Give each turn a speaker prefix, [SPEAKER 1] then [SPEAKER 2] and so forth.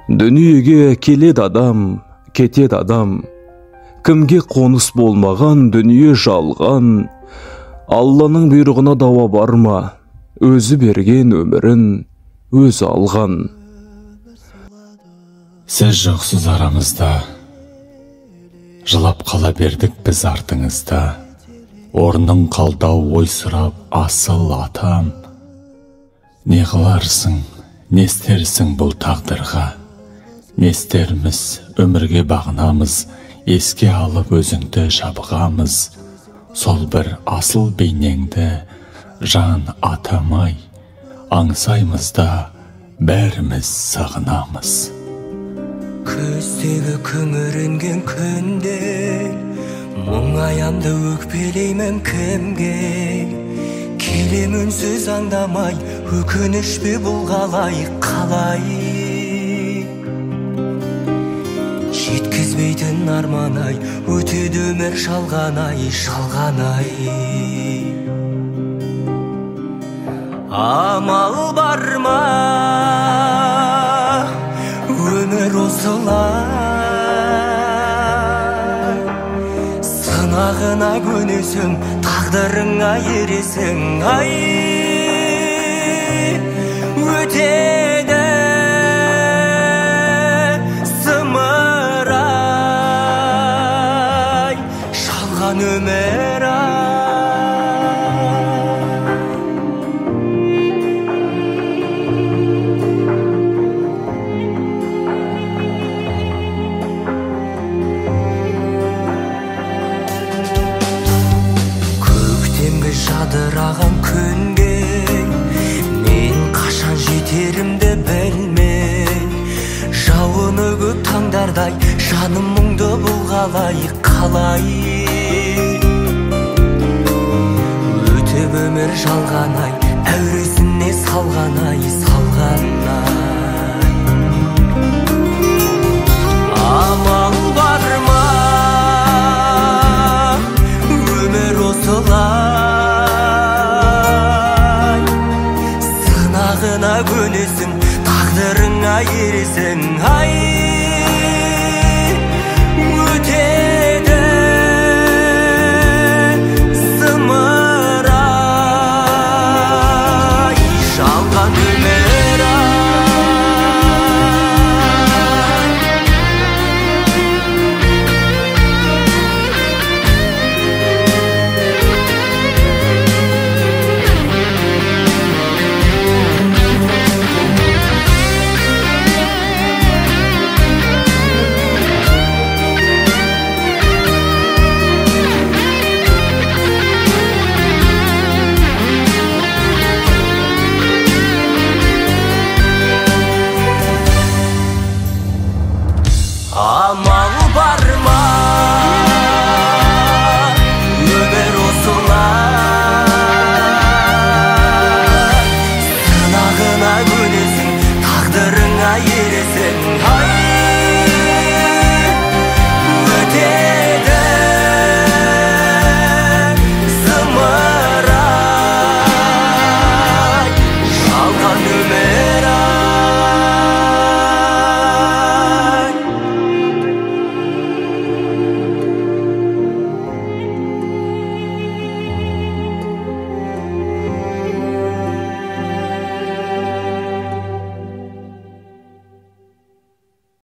[SPEAKER 1] Дүниеге келеді адам, кетеді адам. Кімге қоныс болмаған дүние жалған. Алланың бұйрығына дауа барма, өзі берген өмірін өзі алған.
[SPEAKER 2] Сіз жоқсыз арамызда, жылап қала бердік біз артыңызда. Орның қалдау ой сұрап асыл атам. Не қыларсың, не істерсің бұл тағдырға? Не істерміз, өмірге бағынамыз, еске алып өзіңді жабығамыз. Сол бір асыл бейнеңді жан атамай, аңсаймыз да бәріміз сағынамыз.
[SPEAKER 3] Көздегі күңіренген күнде мұңаямды өкпелеймін кімге? Келем үнсіз аңдамай, өкініш пе бұл қалай? Жеткізбейтін арман-ай, өтеді өмір шалған-ай. Амал бар ма, өмір осылай. Сынағына көнесің, тағдырыңа ересің, ай. Өтеді зымырай, шалған өмір ай. Көктемгі жадыраған күнге мен қашан жетерімді білмей, жауыны көп таңдардай жаным мұңды бұл қалай? Өтіп өмір жалған-ай,